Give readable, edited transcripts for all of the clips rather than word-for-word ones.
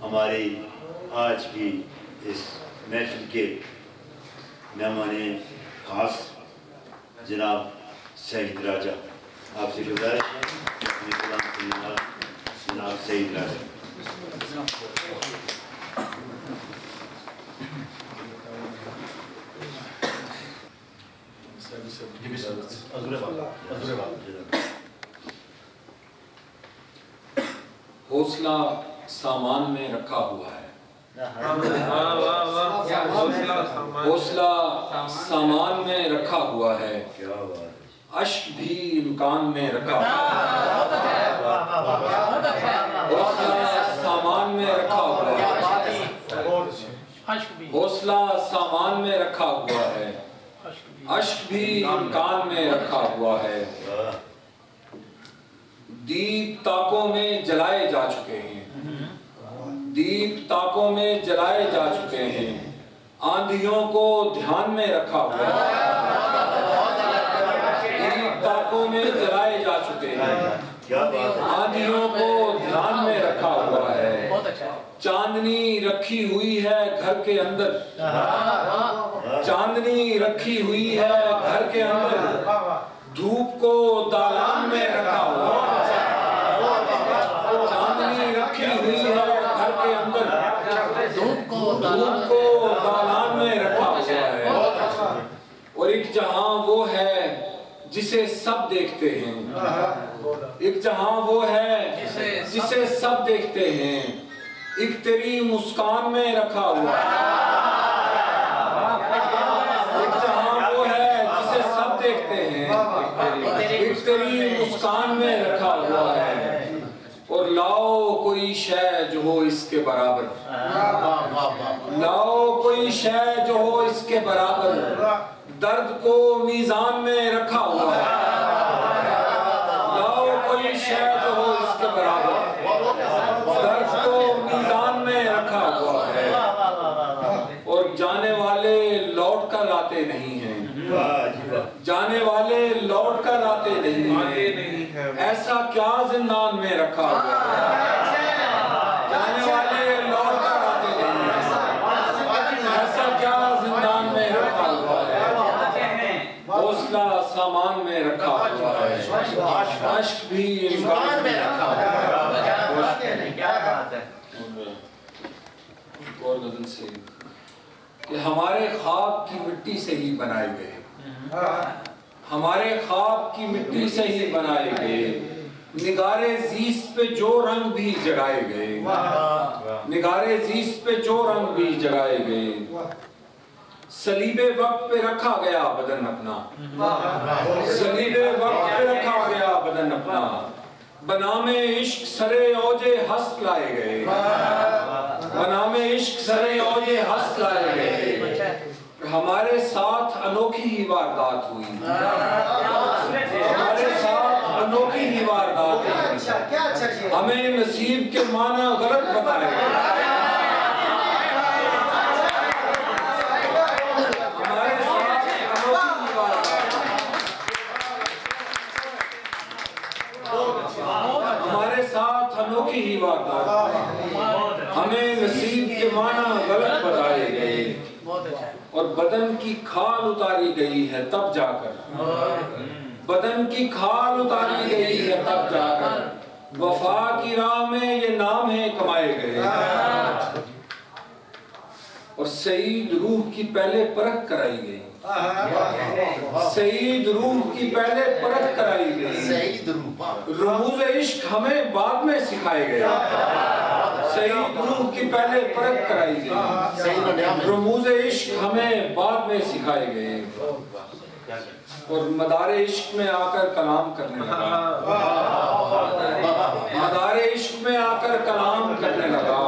ہماری آج کی اس محفل کے مہمان خاص جناب سعید راجہ، آپ سے گزارش ہے اپنے کلام سننے والا جناب سعید راجہ۔ حوصلہ سامان میں رکھا ہوا ہے، حوصلہ سامان میں رکھا ہوا ہے، اشک بھی امکان میں رکھا ہوا ہے، حوصلہ سامان میں رکھا ہوا ہے، حوصلہ سامان میں رکھا ہوا ہے، اشک بھی امکان میں رکھا ہوا ہے۔ دیپ تاکوں میں جلائے جا چکے ہیں، دیپ تاکوں میں جلائے جا چکے ہیں، آندھیوں کو دھیان میں رکھا ہوا ہے، دیپ تاکوں میں جلائے جا چکے ہیں، آندھیوں کو دھیان میں رکھا ہوا ہے، چاندنی رکھی ہوئی ہے گھر کے اندر، چاندنی رکھی ہوئی ہے گھر کے اندر، دھوپ کو دالان میں رکھا ہوا ہے، چاندنی رکھی ہوئی ہے گھر کے اندر، دھوپ کو دالان میں رکھا ہوا ہے۔ اور ایک جہاں وہ ہے جسے سب دیکھتے ہیں، ایک جہاں وہ ہے جسے سب دیکھتے ہیں، ایک تیری مسکان میں رکھا ہوا ہے، ایک جہاں وہ ہے جسے سب دیکھتے ہیں، ایک تیری مسکان میں رکھا ہوا ہے۔ اور لاؤ کوئی شے جو ہو اس کے برابر، لاؤ کوئی شے جو ہو اس کے برابر، درد کو میزان میں رکھا ہوا ہے، لاؤ کوئی شے جو ہو اس کے برابر، درد کو میزان میں رکھا ہوا ہے۔ اور جانے والے لوٹ کر آتے نہیں ہیں، جانے والے لوٹ کر آتے نہیں ہیں، ایسا کیا زندان میں رکھا ہوا ہے، جانے والے لوٹ کر آتے نہیں ہیں، ایسا کیا زندان میں رکھا ہوا ہے، حوصلہ سامان میں رکھا ہوا ہے، عشق بھی امکان میں رکھا ہوا ہے۔ اور غزل سے کہ ہمارے خواب کی مٹی سے ہی بنائے گئے، ہمارے خواب کی مٹی سے ہی بنائے گئے، نگارے زیست پہ جو رنگ بھی جگائے گئے، نگارے زیست پہ جو رنگ بھی جگائے گئے، صلیب وقت پہ رکھا گیا بدن اپنا، صلیب وقت پہ رکھا گیا بدن اپنا، بنام عشق سرے اوج ہست لائے گئے، بنام عشق سرے اوج ہست لائے گئے، ہمارے ساتھ انوکھی ہی واردات ہوئی، ہمارے ساتھ انوکھی ہی واردات ہوئی، ہمیں نصیب کے معنی غلط بتائے گئے، ہمارے ساتھ انوکھی ہی واردات، ہمارے ساتھ انوکھی ہی واردات، ہمیں نصیب کے معنی غلط بتائے گئے، اور بدن کی کھال اتاری گئی ہے تب جا کر، بدن کی کھال اتاری گئی ہے تب جا کر، وفا کی راہ میں یہ نام ہے کمائے گئے، اور سعید روح کی پہلے پرکھ کرائی گئی، سعید روح کی پہلے پرکھ کرائی گئی، رموز عشق ہمیں بعد میں سکھائے گئے، سعید روح کی پہلے پرکھ کرائی گئی، رموز عشق ہمیں بعد میں سکھائے گئے، اور مدار عشق میں آ کر کلام کرنے لگا، مدار عشق میں آ کر کلام کرنے لگا،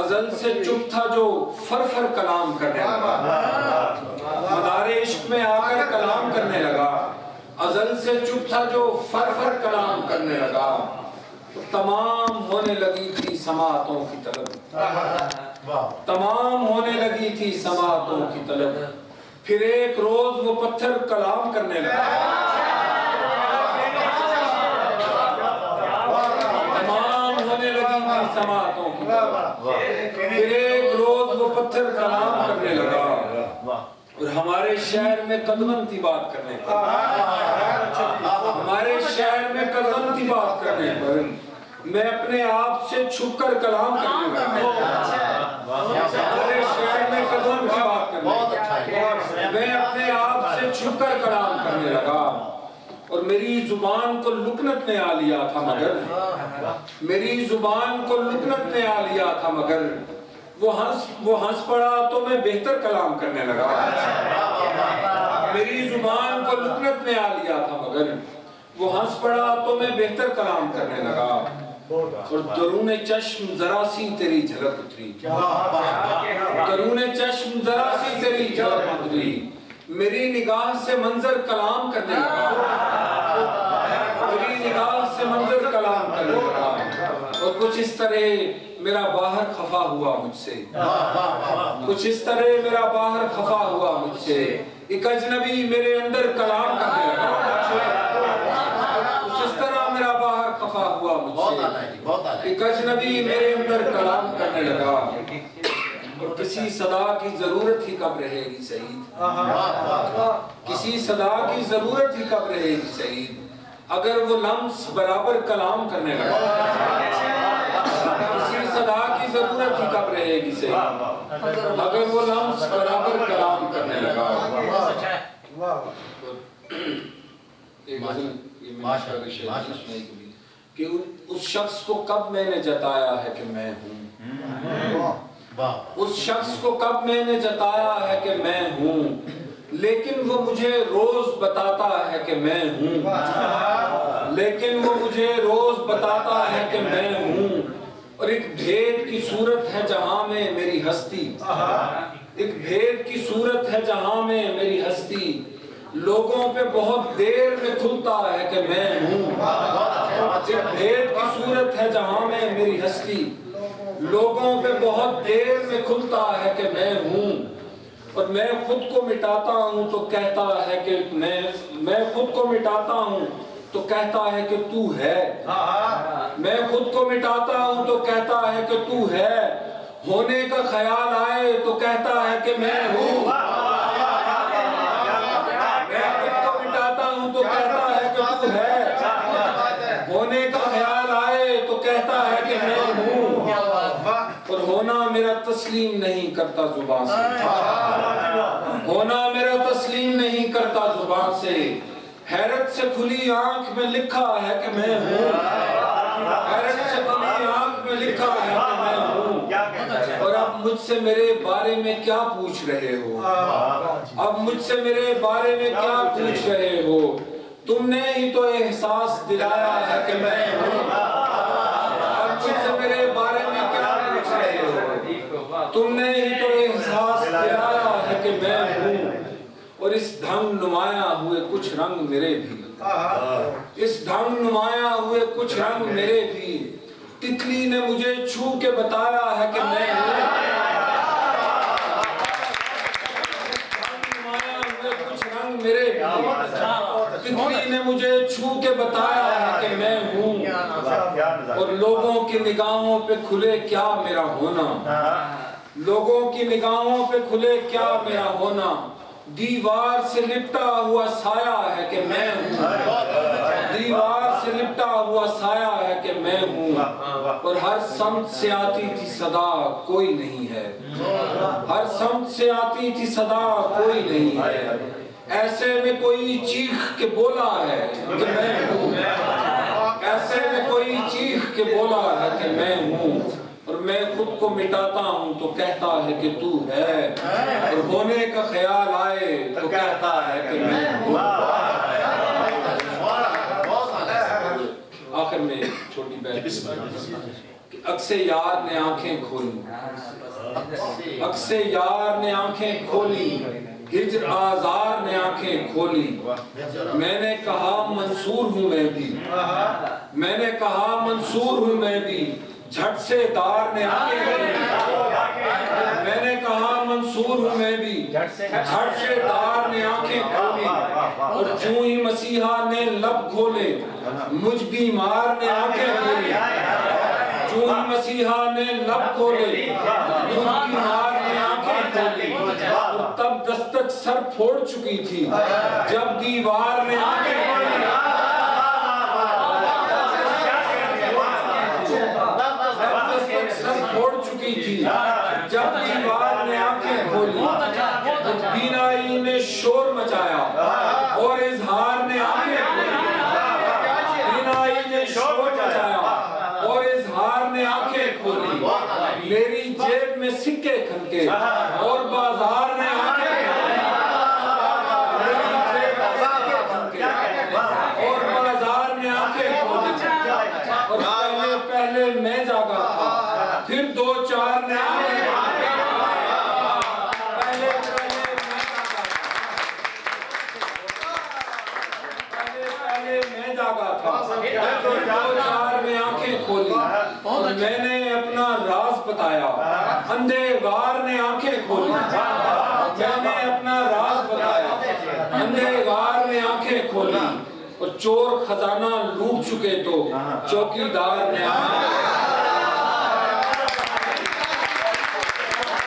ازل سے چپ تھا جو فرفر کلام کرنے لگا، مدار عشق میں آ کر کلام کرنے لگا، ازل سے چپ تھا جو فرفر کلام کرنے لگا، تمام ہونے لگی تھی سماعتوں کی طلب، تمام ہونے لگی تھی سماعتوں کی طلب، پھر ایک روز وہ پتھر کلام کرنے لگا، تمام ہونے لگی تھی سماعتوں کی طلب، پھر ایک روز وہ پتھر کلام کرنے لگا اور ہمارے شہر میں قدمن تھی بات کرنے پر، ہمارے شہر میں قدمن تھی بات کرنے پر میں اپنے آپ سے چھپ کر کلام کرنے لگا، ہمارے شہر میں قدمن تھی بات کرنے، میں اپنے آپ سے چھپ کر کلام کرنے لگا اور میری زبان کو لکنت نے آ لیا تھا مگر، میری زبان کو لکنت نے آ لیا تھا مگر وہ ہنس پڑا تو میں بہتر کلام کرنے لگا، میری زبان کو لکنت نے آ لیا تھا مگر وہ ہنس پڑا تو میں بہتر کلام کرنے لگا اور درون چشم ذرا سی تیری جھلک اتری، درون چشم ذرا سی تیری جھلک اتری، میری نگاہ سے منظر کلام کرنے لگا، میری نگاہ سے منظر کلام کرنے لگا اور کچھ اس طرح میرا باہر خفا ہوا مجھ سے، کچھ اس طرح میرا باہر خفا ہوا مجھ سے، ایک اجنبی میرے اندر کلام کرنے لگا، کچھ اس طرح میرا باہر خفا ہوا مجھ سے، ایک اجنبی میرے اندر کلام کرنے لگا اور کسی صدا کی ضرورت ہی کب رہے گی سعید، کسی صدا کی ضرورت ہی کب رہے گی سعید، اگر وہ لمس برابر کلام کرنے لگا، کسی صدا کی ضرورت ہی کب رہے گی سعید، اگر وہ لمس برابر کلام کرنے لگا۔ ایک غزل یہ میں نے شاعری سنائی کبھی کہ اس شخص کو کب میں نے جتایا ہے کہ میں ہوں، اس شخص کو کب میں نے جتایا ہے کہ میں ہوں، لیکن وہ مجھے روز بتاتا ہے کہ میں ہوں، لیکن وہ مجھے روز بتاتا ہے کہ میں ہوں، اور ایک بھید کی صورت ہے جہاں میں میری ہستی، ایک بھید کی صورت ہے جہاں میں میری ہستی، لوگوں پہ بہت دیر میں کھلتا ہے کہ میں ہوں، ایک بھید کی صورت ہے جہاں میں میری ہستی، لوگوں پہ بہت دیر میں کھلتا ہے کہ میں ہوں، اور میں خود کو مٹاتا ہوں تو کہتا ہے کہ میں خود کو مٹاتا ہوں تو کہتا ہے کہ تو ہے، میں خود کو مٹاتا ہوں تو کہتا ہے کہ تو ہے، ہونے کا خیال آئے تو کہتا ہے کہ میں ہوں، میں خود کو مٹاتا ہوں تو کہتا ہے کہ تو ہے، ہونے کا خیال آئے تو کہتا ہے کہ میں ہوں، اور ہونا میرا تسلیم نہیں کرتا زبان سے، ہونا میرا تسلیم نہیں کرتا زبان سے، حیرت سے کھلی آنکھ میں لکھا ہے کہ میں ہوں، حیرت سے کھلی آنکھ میں لکھا ہے کہ میں ہوں، اور اب مجھ سے میرے بارے میں کیا پوچھ رہے ہو، اب مجھ سے میرے بارے میں کیا پوچھ رہے ہو، تم نے ہی تو احساس دلایا ہے کہ میں ہوں، اب مجھ سے میرے بارے میں کیا پوچھ رہے ہو، تم نے ہی تو احساس دلایا ہے کہ میں ہوں، اور اس ڈھنگ نمایاں ہوئے کچھ رنگ میرے بھی، اس ڈھنگ نمایاں ہوئے کچھ رنگ میرے بھی، تتلی نے مجھے چھو کے بتایا ہے کہ میں ہوں، ڈھنگ نمایاں ہوئے کچھ رنگ میرے بھی، تتلی نے مجھے چھو کے بتایا ہے کہ میں ہوں، اور لوگوں کی نگاہوں پہ کھلے کیا میرا ہونا، لوگوں کی نگاہوں پہ کھلے کیا میرا ہونا، دیوار سے لپٹا ہوا سایہ ہے کہ میں ہوں، دیوار سے لپٹا ہوا سایہ ہے کہ میں ہوں، اور ہر سمت سے آتی تھی صدا کوئی نہیں ہے، ہر سمت سے آتی تھی صدا کوئی نہیں ہے، ایسے میں کوئی چیخ کے بولا ہے کہ میں ہوں، ایسے میں کوئی چیخ کے بولا ہے کہ میں ہوں، اور میں خود کو مٹاتا ہوں تو کہتا ہے کہ تو ہے، اور ہونے کا خیال آئے تو کہتا ہے کہ میں ہوں۔ آخر میں چھوٹی بیت، اکسے یار نے آنکھیں کھولی، اکسے یار نے آنکھیں کھولی، ہجر آزار نے آنکھیں کھولی، میں نے کہا منصور ہوں میں بھی، میں نے کہا منصور ہوں میں بھی، جھٹ سے دار نے آنکھیں کھولی، میں نے کہا منصور ہوں میں بھی، جھٹ سے دار نے آنکھیں کھولی، اور جو ہی مسیحا نے لب کھولے مجھ بیمار نے آنکھیں کھولی، جو ہی مسیحا نے لب کھولے خود کی مار نے آنکھیں کھولی اور تب دستک سر پھوڑ چکی تھی جب دیوار نے آنکھیں کھولی سر پھوڑ چکی تھی جب دیوار نے آنکھیں کھولی بینائی نے شور مچایا اور اظہار نے آنکھیں کھولی بینائی نے شور مچایا اور اظہار نے آنکھیں کھولی میری جیب میں سکے کھنکے اور بازار نے آنکھیں کھولی میری جیب میں سکے کھنکے اور بازار نے آنکھیں کھولی اور پہلے میں جاگا تھا پھر دو چار نے آنکھیں میں جاگا تھا دو چار میں آنکھیں کھولی اور میں نے اپنا راز بتایا اندھے غار نے آنکھیں کھولی میں نے اپنا راز بتایا اندھے غار نے آنکھیں کھولی اور چور خزانہ لوٹ چکے تو چوکیدار نے آنکھیں